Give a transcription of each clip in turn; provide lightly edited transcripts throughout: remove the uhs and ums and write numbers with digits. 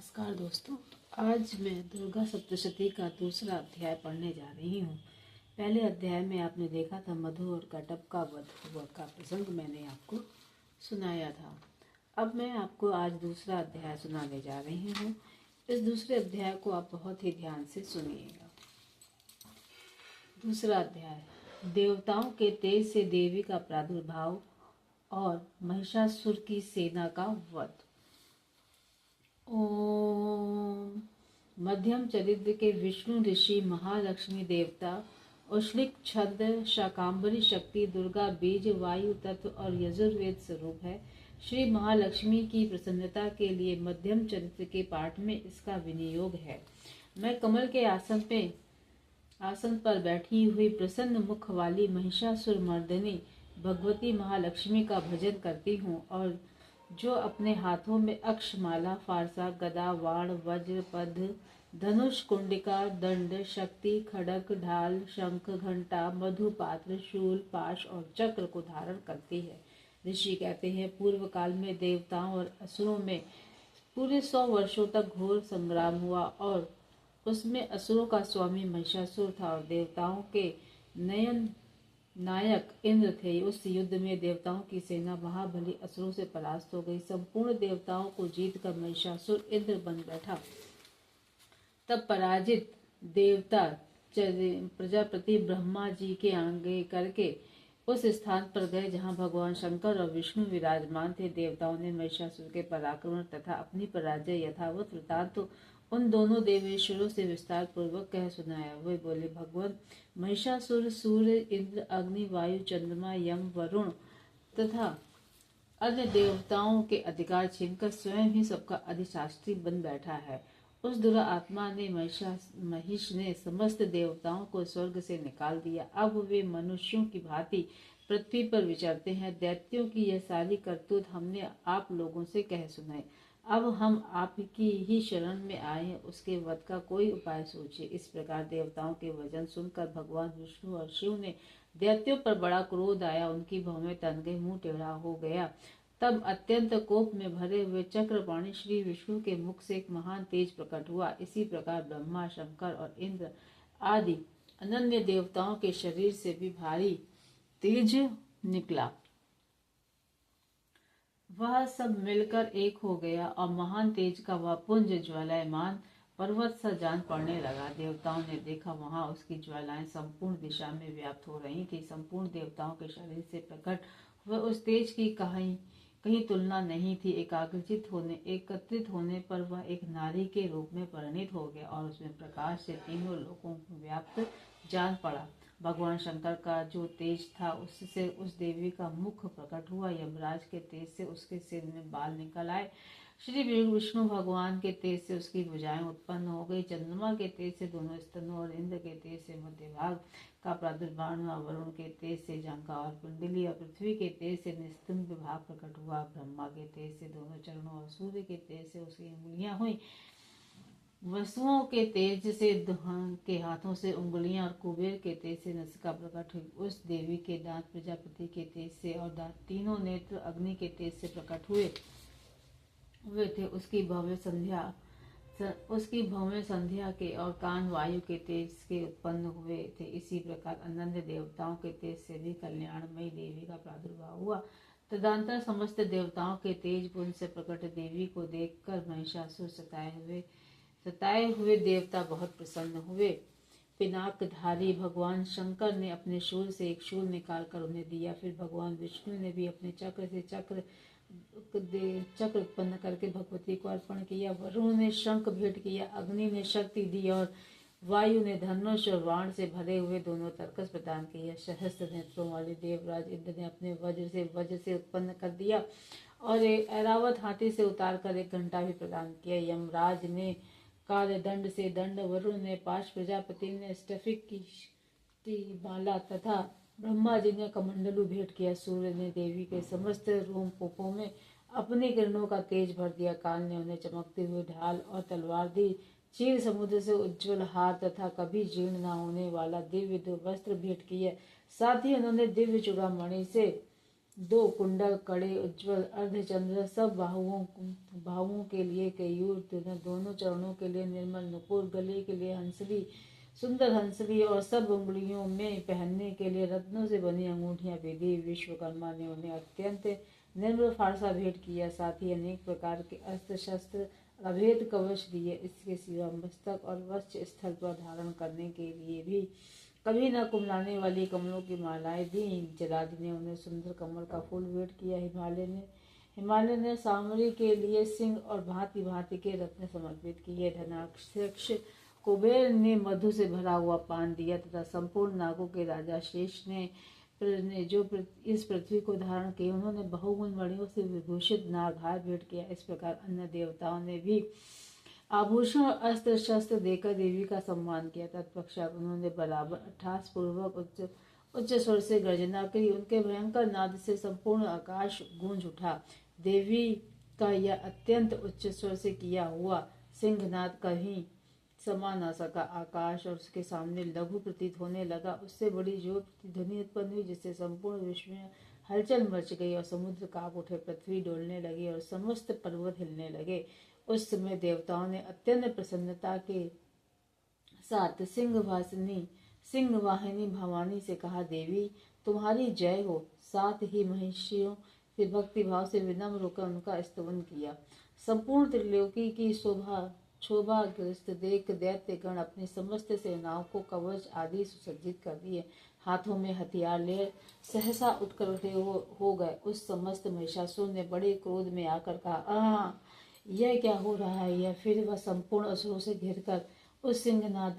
नमस्कार दोस्तों। आज मैं दुर्गा सप्तशती का दूसरा अध्याय पढ़ने जा रही हूँ। पहले अध्याय में आपने देखा था मधु और कटप का वध हुआ का प्रसंग मैंने आपको सुनाया था। अब मैं आपको आज दूसरा अध्याय सुनाने जा रही हूँ। इस दूसरे अध्याय को आप बहुत ही ध्यान से सुनिएगा। दूसरा अध्याय, देवताओं के तेज से देवी का प्रादुर्भाव और महिषासुर की सेना का वध। ओम। मध्यम चरित्र के विष्णु ऋषि महालक्ष्मी देवता उष्णिक छंद शाकांबरी शक्ति दुर्गा बीज वायु तत्व और यजुर्वेद स्वरूप है। श्री महालक्ष्मी की प्रसन्नता के लिए मध्यम चरित्र के पाठ में इसका विनियोग है। मैं कमल के आसन पर बैठी हुई प्रसन्न मुख वाली महिषासुर मर्दिनी भगवती महालक्ष्मी का भजन करती हूँ और जो अपने हाथों में अक्षमाला फारसा गदा वाण वज्र पद धनुष कुंडिका दंड शक्ति खड़ग ढाल शंख घंटा मधुपात्र शूल पाश और चक्र को धारण करती है। ऋषि कहते हैं, पूर्व काल में देवताओं और असुरों में पूरे 100 वर्षों तक घोर संग्राम हुआ और उसमें असुरों का स्वामी महिषासुर था और देवताओं के नयन नायक इंद्र थे। उस युद्ध में देवताओं की सेना महाबली असुरों से परास्त हो गई। संपूर्ण देवताओं को जीतकर महिषासुर इंद्र बन बैठा। तब पराजित देवता प्रजापति ब्रह्मा जी के आगे करके उस स्थान पर गए जहां भगवान शंकर और विष्णु विराजमान थे। देवताओं ने महिषासुर के पराक्रमण तथा अपनी पराजय यथावत वृतांत तो उन दोनों देवेश्वरों से विस्तार पूर्वक कह सुनाया। वे बोले, भगवान महिषासुर सूर्य इंद्र अग्नि वायु चंद्रमा यम वरुण तथा अन्य देवताओं के अधिकार छीनकर स्वयं ही सबका अधिशास्त्री बन बैठा है। उस दुरात्मा ने महिष ने समस्त देवताओं को स्वर्ग से निकाल दिया। अब वे मनुष्यों की भांति पृथ्वी पर विचरते हैं। दैत्यों की यह सारी करतूत हमने आप लोगों से कह सुनाई। अब हम आपकी ही शरण में आए हैं, उसके वध का कोई उपाय सोचिए। इस प्रकार देवताओं के वचन सुनकर भगवान विष्णु और शिव ने दैत्यों पर बड़ा क्रोध आया। उनकी भौहें तन गई, मुंह टेढ़ा हो गया। तब अत्यंत कोप में भरे हुए चक्रपाणी श्री विष्णु के मुख से एक महान तेज प्रकट हुआ। इसी प्रकार ब्रह्मा शंकर और इंद्र आदि अनन्य देवताओं के शरीर से भी भारी तेज निकला। वह सब मिलकर एक हो गया और महान तेज का वह पुंज ज्वालायमान पर्वत सा जान पड़ने लगा। देवताओं ने देखा, वहां उसकी ज्वालाएं संपूर्ण दिशा में व्याप्त हो रही थी। संपूर्ण देवताओं के शरीर से प्रकट हुए उस तेज की कहीं तुलना नहीं थी। एकत्रित होने पर वह एक नारी के रूप में परिणित हो गया और उसमें प्रकाश से तीनों लोकों को व्याप्त जान पड़ा। भगवान शंकर का जो तेज था उससे उस देवी का मुख प्रकट हुआ। यमराज के तेज से उसके सिर में बाल निकल आए। श्री विष्णु भगवान के तेज से उसकी भुजाएं उत्पन्न हो गई। चंद्रमा के तेज से दोनों स्तनों और इंद्र के तेज से मध्य भाग का प्रादुर्भाव हुआ। वरुण के तेज से जंघा और कुंडली और पृथ्वी के तेज से निस्तंभ भाग प्रकट हुआ। ब्रह्मा के तेज से दोनों चरणों और सूर्य के तेज से उसकी उंगलियां हुई। वसुओं के तेज से के हाथों से उंगलियां और कुबेर के तेज से नसिका प्रकट हुई। उस देवी के दांत प्रजापति के तेज से और तीनों नेत्र अग्नि के तेज से प्रकट हुए थे। उसकी भव्य संध्या के और कान वायु के तेज के उत्पन्न हुए थे। इसी प्रकार अनन्य देवताओं के तेज से भी कल्याणमयी देवी का प्रादुर्भाव हुआ। तदंतर समस्त देवताओं के तेज पुंज से प्रकट देवी को देखकर महिषासुर सताए हुए देवता बहुत प्रसन्न हुए। पिनाकधारी भगवान शंकर ने अपने शूल से एक शूल निकाल कर उन्हें दिया। फिर भगवान विष्णु ने भी अपने चक्र से चक्र उत्पन्न करके भगवती को अर्पण किया। वरुण ने शंख भेंट किया, अग्नि ने शक्ति दी और वायु ने धनुष और बाण से भरे हुए दोनों तरकस प्रदान किया। सहस्त्र नेत्रों वाले देवराज इंद्र ने अपने वज्र से उत्पन्न कर दिया और ऐरावत हाथी से उतार कर एक घंटा भी प्रदान किया। यमराज ने काले दंड से दंड, वरुण ने पाश, प्रजापति ने स्टफिक की माला तथा ब्रह्मा जी ने कमंडलू भेंट किया। सूर्य ने देवी के समस्त रोमकूपों में अपने किरणों का तेज भर दिया। काल ने उन्हें चमकते हुए ढाल और तलवार दी। क्षीर समुद्र से उज्ज्वल हार तथा कभी जीर्ण न होने वाला दिव्य वस्त्र भेंट किया। साथ ही उन्होंने दिव्य चूड़ामणि से दो कुंडल कड़े उज्ज्वल अर्धचंद्र सब बाहुओं के लिए केयूर, दोनों चरणों के लिए निर्मल नुपुर, गले के लिए हंसली सुंदर हंसली और सब उंगलियों में पहनने के लिए रत्नों से बनी अंगूठियां भी दी। विश्वकर्मा ने उन्हें अत्यंत निर्मल फारसा भेंट किया, साथ ही अनेक प्रकार के अस्त्र शस्त्र अभेद कवच दिए। इसके सिवा मस्तक और वस्त्र स्थल पर धारण करने के लिए भी कभी न कुमलाने वाली कमलों की मालाएं दी। जलादि ने उन्हें सुंदर कमल का फूल भेंट किया। हिमालय ने सामरी के लिए सिंह और भांति भांति के रत्न समर्पित किए। धनाध्यक्ष कुबेर ने मधु से भरा हुआ पान दिया तथा संपूर्ण नागों के राजा शेष ने जो इस पृथ्वी को धारण किए, उन्होंने बहुगुण मणियों से विभूषित नागहार भेंट किया। इस प्रकार अन्य देवताओं ने भी आभूषण अस्त्र शस्त्र देकर देवी का सम्मान किया। तत्पश्चात उन्होंने बराबर अट्ठास पूर्वक उच्च स्वर से गर्जना की। उनके भयंकर नाद से संपूर्ण आकाश गूंज उठा। देवी का यह अत्यंत उच्च स्वर से किया हुआ सिंहनाद कहीं समा न सका। आकाश और उसके सामने लघु प्रतीत होने लगा। उससे बड़ी जोर ध्वनि उत्पन्न हुई, जिससे संपूर्ण विश्व में हलचल मच गई और समुद्र कांप उठे, पृथ्वी डोलने लगी और समस्त पर्वत हिलने लगे। उस समय देवताओं ने अत्यंत प्रसन्नता के साथ सिंहवाहिनी भवानी से कहा, देवी तुम्हारी जय हो। साथ ही महिषियों से भक्ति भाव से विनम्र होकर उनका स्तवन किया। संपूर्ण त्रिलोकी की शोभाग्रस्त देख दैत्य गण अपनी समस्त सेनाओं को कवच आदि सुसज्जित कर दिए। हाथों में हथियार ले सहसा उठकर खड़े हो गए। उस समस्त महिषासुर ने बड़े क्रोध में आकर कहा, यह क्या हो रहा है। यह फिर वह संपूर्ण असुरों से घिरकर उस सिंहनाद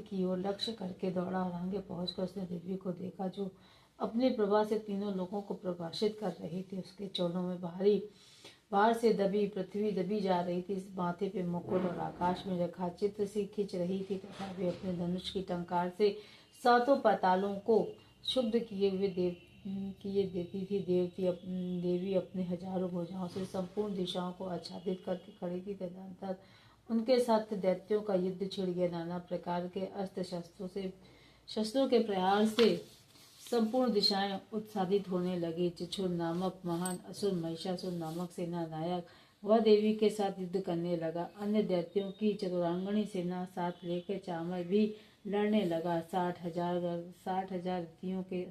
की ओर लक्ष्य करके दौड़ा और आगे पहुंचकर उसने देवी को देखा, जो अपने प्रभा से तीनों लोगों को प्रभाषित कर रही थी। उसके चरणों में बाहर से पृथ्वी दबी जा रही थी। माथे पे मुकुट और आकाश में रेखा चित्र सी खिंच रही थी तथा वे अपने धनुष की टंकार से सातों पातालों को क्षुब्ध किए देती थी। देवी अपने हजारों भुजाओं से संपूर्ण दिशाओं को आच्छादित करके खड़ी थी। तदनंतर उनके साथ दैत्यों का युद्ध छिड़ गया। नाना प्रकार के अस्त्र शस्त्रों के प्रहार से संपूर्ण दिशाएं उत्सादित होने लगी। चिछुर नामक महान असुर महिषासुर नामक सेना नायक वह देवी के साथ युद्ध करने लगा। अन्य दैत्यों की चतुरांगणी सेना साथ लेकर चामर भी लड़ने लगा। 60,000 रथियों के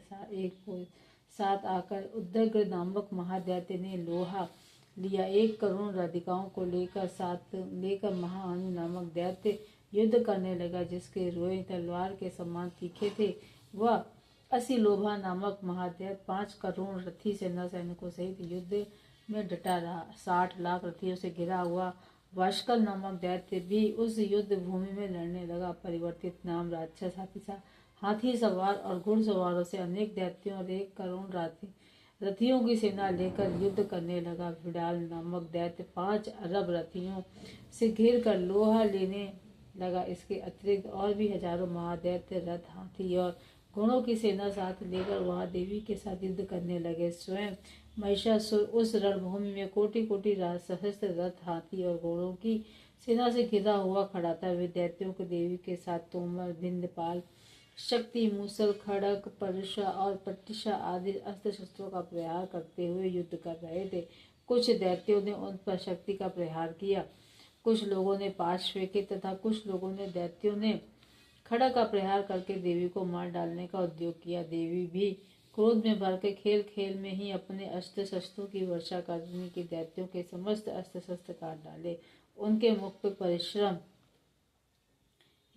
साथ आकर उद्दग्र नामक महादैत्य ने लोहा लिया। 1 करोड़ राधिकाओं को लेकर महाअनु नामक दैत्य युद्ध करने लगा, जिसके रोए तलवार के समान तीखे थे। वह असिलोभा नामक महादैत्य 5 करोड़ रथी सेना सैनिकों सहित युद्ध में डटा रहा। 60 लाख रथियों से घिरा हुआ वाशकल नामक दैत्य भी उस युद्ध भूमि में लड़ने लगा। परिवर्तित नाम राक्षस हाथी सवार और घुड़सवारों से अनेक दैत्यों और 1 करोड़ रथियों की सेना लेकर युद्ध करने लगा। विडाल नामक दैत्य 5 अरब रथियों से घिर कर लोहा लेने लगा। इसके अतिरिक्त और भी हजारों महादैत्य रथ हाथी और घोड़ों की सेना साथ लेकर वहां देवी के साथ युद्ध करने लगे। स्वयं महिषासुर उस रणभूमि में कोटि कोटि सहस्त्र रथ हाथी और घोड़ों की सेना से घिरा हुआ खड़ा था। वे दैत्यों को देवी के साथ तोमर, भिंदपाल, शक्ति, मूसल, खड़ग, परशा और पट्टिशा आदि अस्त्र शस्त्रों का प्रहार करते हुए युद्ध कर रहे थे। कुछ दैत्यों ने उन पर शक्ति का प्रहार किया, कुछ लोगों ने पाश फेंके तथा कुछ लोगों ने दैत्यों ने खड़ग का प्रहार करके देवी को मार डालने का उद्योग किया। देवी भी क्रोध में भरकर खेल खेल में ही अपने अस्त्र शस्त्रों की वर्षा करने की दैत्यों के समस्त अस्त्र शस्त्र काट डाले। उनके मुख पर परिश्रम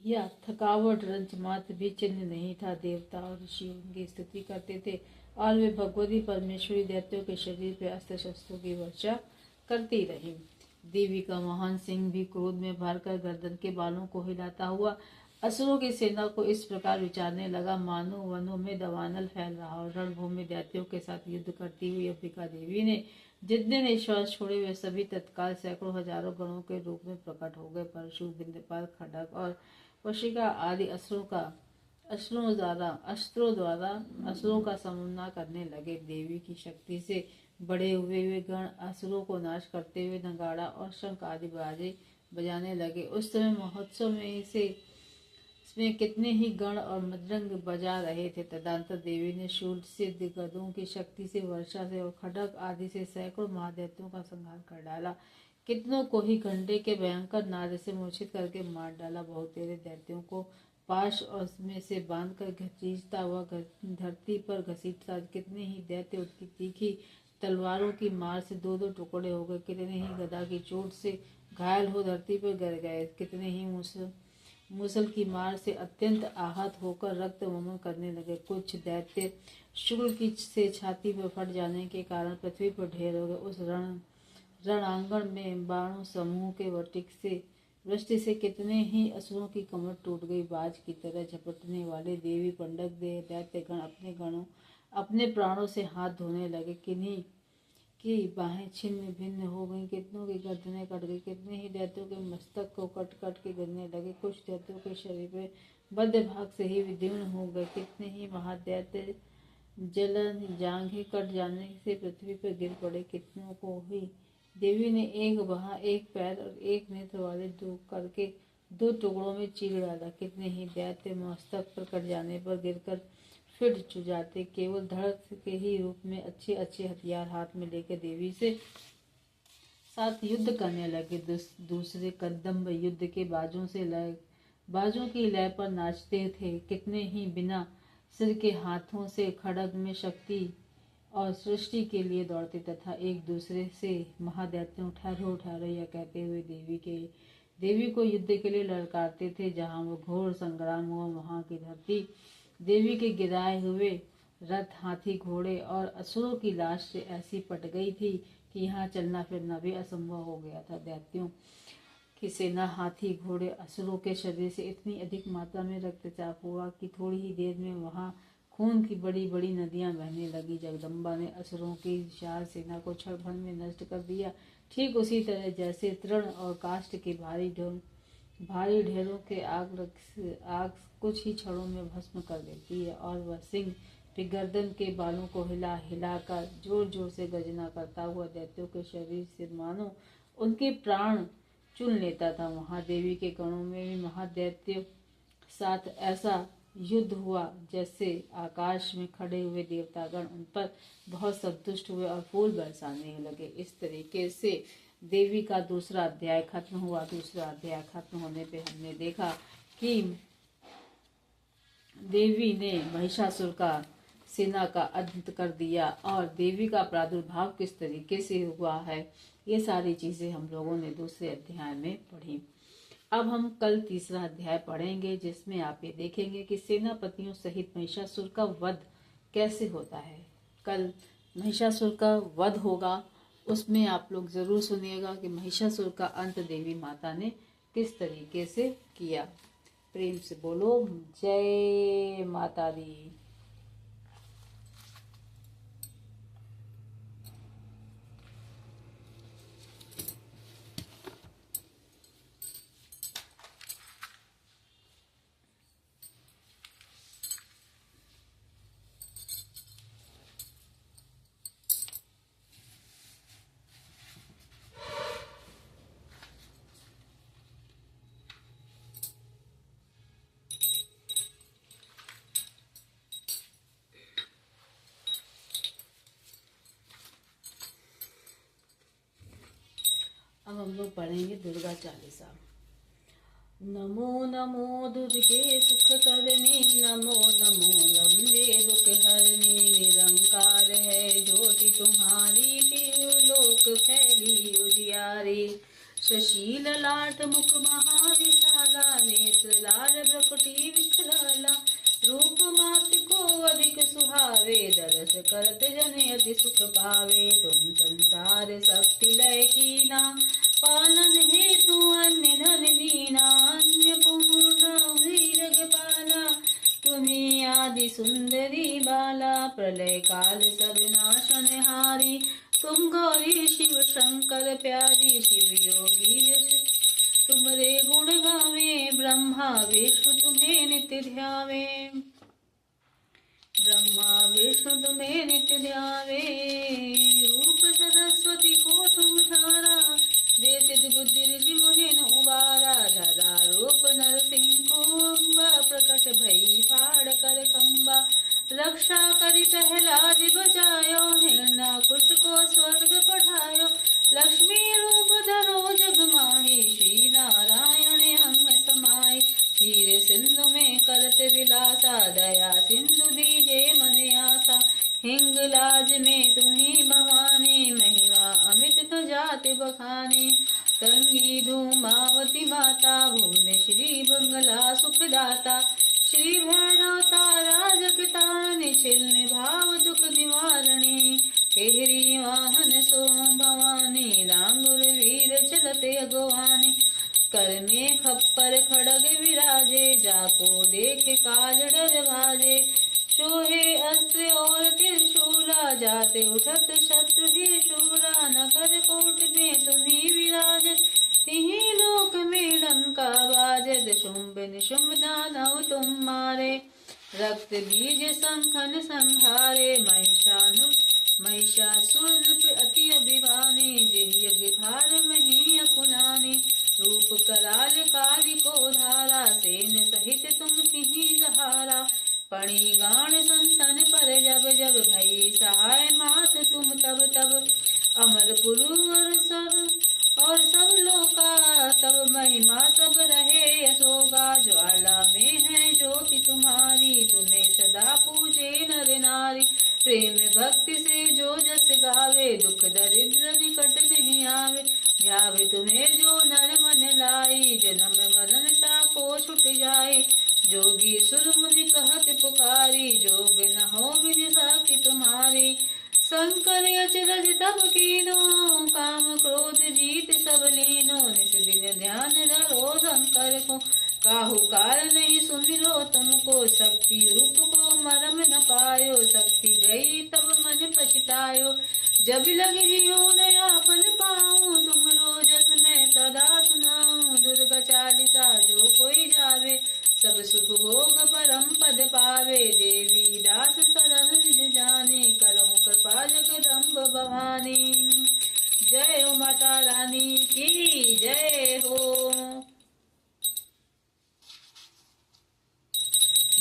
या थकावट रंच मात्र भी चिन्ह नहीं था। देवता और ऋषि उनकी स्तुति करते थे और वे भगवती परमेश्वरी दैत्यों के शरीर पर अस्त्र शस्त्रों की वर्षा करती रही। देवी का महान सिंह भी क्रोध में भरकर गर्दन के बालों को हिलाता हुआ असुरों की सेना को इस प्रकार विचारने लगा, मानो वनों में दवानल फैल रहा हो। रणभूमि दैत्यों के साथ युद्ध करती हुई अंबिका देवी ने जितने निश्वास छोड़े वे सभी तत्काल सैकड़ों हजारों गणों के रूप में प्रकट हो गए। परशु, बिंदपाल, खड़ग और वशिका आदि अस्त्रों द्वारा असुरों का सामना करने लगे। देवी की शक्ति से बड़े हुए वे गण असुरों को नाश करते हुए नगाड़ा और शंख आदि बाजे बजाने लगे। उस समय महोत्सव में से इसमें कितने ही गण और मृदंग बजा रहे थे। तदंतर देवी ने शूल सिद्ध गदों की शक्ति से, वर्षा से और खड़ग आदि से सैकड़ों महादैत्यों का संहार कर डाला। कितनों को ही घंटे के भयंकर नाद से मूर्छित करके मार डाला। बहुतेरे दैत्यों को पाश और में से बांधकर घसीटता हुआ धरती पर घसीटता। कितने ही दैत्य उसकी तीखी तलवारों की मार से दो दो टुकड़े हो गए। कितने ही गदा की चोट से घायल हो धरती पर गिर गए। कितने ही मुसल की मार से अत्यंत आहत होकर रक्त वमन करने लगे। कुछ दैत्य शूल की से छाती में फट जाने के कारण पृथ्वी पर ढेर हो गए। उस रणांगण में बाणों समूह के वृष्टि से कितने ही असुरों की कमर टूट गई। बाज की तरह झपटने वाले देवी पंडक दे दैत्य गण अपने प्राणों से हाथ धोने लगे। किन्हीं की बाहें छिन्न भिन्न हो गईं, कितनों की गर्दनें कट गई। कितने ही दैत्यों के मस्तक को कट कट के गिरने लगे। कुछ दैत्यों के शरीर पे मध्य भाग से ही विदीर्ण हो गए। कितने ही महादैत्य जलन जांघें कट जाने से पृथ्वी पर गिर पड़े। कितनों को ही देवी ने एक बाह, एक पैर और एक नेत्र वाले दो टुकड़ों में चीर डाला। कितने ही दैत्य मस्तक पर कट जाने पर गिरकर फिर चुजाते। केवल धड़ के ही रूप में अच्छे अच्छे हथियार हाथ में लेकर देवी से साथ युद्ध करने लगे। दूसरे कदम्ब युद्ध के बाजों की लय पर नाचते थे। कितने ही बिना सिर के हाथों से खड़ग में शक्ति और सृष्टि के लिए दौड़ते तथा एक दूसरे से महादैत्यों ठहरो ठहरो यह कहते हुए देवी को युद्ध के लिए ललकारते थे। जहाँ वो घोर संग्राम हुआ वहाँ की धरती देवी के गिराए हुए रथ, हाथी, घोड़े और असुरों की लाश से ऐसी पट गई थी कि यहाँ चलना फिरना भी असंभव हो गया था। दैत्यों की सेना, हाथी, घोड़े, असुरों के शरीर से इतनी अधिक मात्रा में रक्तचाप हुआ कि थोड़ी ही देर में वहाँ खून की बड़ी बड़ी नदियां बहने लगी। जगदम्बा ने असुरों की विशाल सेना को क्षण भर में नष्ट कर दिया। ठीक उसी तरह जैसे तृण और काष्ठ के भारी ढेरों के आग कुछ ही क्षणों में भस्म कर देती है, और वह सिंह फिर गर्दन के बालों को हिला हिला कर जोर जोर से गर्जना करता हुआ दैत्यों के शरीर से मानो उनके प्राण चुन लेता था। महादेवी के गणों में भी महादैत्य साथ ऐसा युद्ध हुआ जैसे आकाश में खड़े हुए देवतागण उन पर बहुत संतुष्ट हुए और फूल बरसाने लगे। इस तरीके से देवी का दूसरा अध्याय खत्म हुआ। दूसरा अध्याय खत्म होने पे हमने देखा कि देवी ने महिषासुर का सेना का अंत कर दिया और देवी का प्रादुर्भाव किस तरीके से हुआ है, ये सारी चीजें हम लोगों ने दूसरे अध्याय में पढ़ी। अब हम कल तीसरा अध्याय पढ़ेंगे, जिसमें आप ये देखेंगे कि सेनापतियों सहित महिषासुर का वध कैसे होता है। कल महिषासुर का वध होगा, उसमें आप लोग जरूर सुनिएगा कि महिषासुर का अंत देवी माता ने किस तरीके से किया। प्रेम से बोलो जय माता दी। अब हम लोग पढ़ेंगे दुर्गा चालीसा। नमो नमो दुर्गे सुख करनी, नमो नमो लंबे दुख हरनी, निरंकार है ज्योति तुम्हारी, लोक फैली उजियारी। शशील लाट मुख महाविशाला, नेत्र लाल भ्रकुटी विकराला, रूप मात को अधिक सुहावे, दरस करत जन अति सुख पावे। तुम संसार शक्ति लय कीना, पालन हेतु अन्य धन दीना, अन्य पूर्ण जगपाला, तुम्हें आदि सुंदरी बाला, प्रलय काल सब नाशनहारी, तुम गौरी शिव शंकर प्यारी, शिव योगी यश तुमरे गुण गावे, ब्रह्मा विष्णु तुम्हें नित्य ध्यावे, ब्रह्मा विष्णु तुम्हें नित्य ध्यावे। रूप सरस्वती को तुम धारा, दे सिद्ध बुद्धि ऋषि मुनि नो बारा, धरा रूप नरसिंह को अम्बा गाते बखाने। गंगी धूमावती माता भुवनेश्वरी बंगला सुखदाता। श्री भैरव तारा जगताने छिलने भाव दुख निवारणे। केहरी वाहन सो भवानी लांगुर वीर चलते अगवानी। कर में खप्पर खड़ग विराजे जाको देख काज डर भाजे। शोहे अस्त्र और त्रिशूला जाते उठत शत्रु ही शूला। नगर कोट में तुम्ही विराज तिहि लोक में डंका बाजत। शुंभ निशुंभ दानव तुम मारे रक्त बीज संखन संहारे। महिषासुर अति अभिमानी जिहि यज्ञ भार मही अकुलानी। रूप कराल काली को धारा सेन सहित तुम तिहि सहारा। पणि गाण संतन पर जब जब भई सहाय मात तुम तब तब। अमर पुरु और सब लोका तब महिमा सब रहे यशोगा। ज्वाला में है ज्योति तुम्हारी तुम्हें सदा पूजे नर नारी। प्रेम भक्ति से जो जस गावे दुख दरिद्र निकट नहीं आवे। ध्यावे तुम्हें जो नर मन लाई जन्म मरण ताको छुट जाए। जोगी सुर मुनि कहत पुकारी जोग न हो विधि साखी तुम्हारी। शंकर अचरज तब कीनो काम क्रोध जीत सब लीनो। निस दिन ध्यान धरो शंकर को काहू काल नहीं सुमिरो तुमको। शक्ति रूप को मरम न पायो शक्ति गई तब मन पछतायो। जब लग जियो नयापन पाऊं तुम रोजस में सदा सुनाऊं। दुर्गा चालीसा जो कोई जावे सब सुख भोग परम पद पावे। देवी दास सरल निज जाने करहु कृपा जगदम्ब भवानी। जय हो माता रानी की जय हो।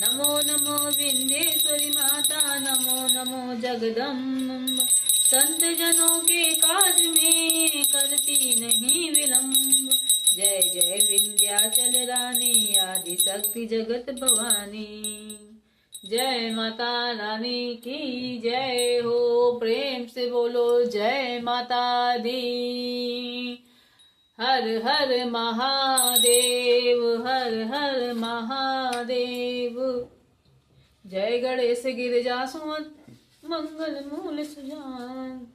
नमो नमो विंध्येश्वरी माता नमो नमो जगदम्ब। संत जनों के काज में करती नहीं विलम्ब। जय जय विंध्याचल रानी आदि शक्ति जगत भवानी। जय माता रानी की जय हो। प्रेम से बोलो जय माता दी। हर हर महादेव हर हर महादेव। जय गणेश गिरिजा सुमत मंगल मूल सुजान।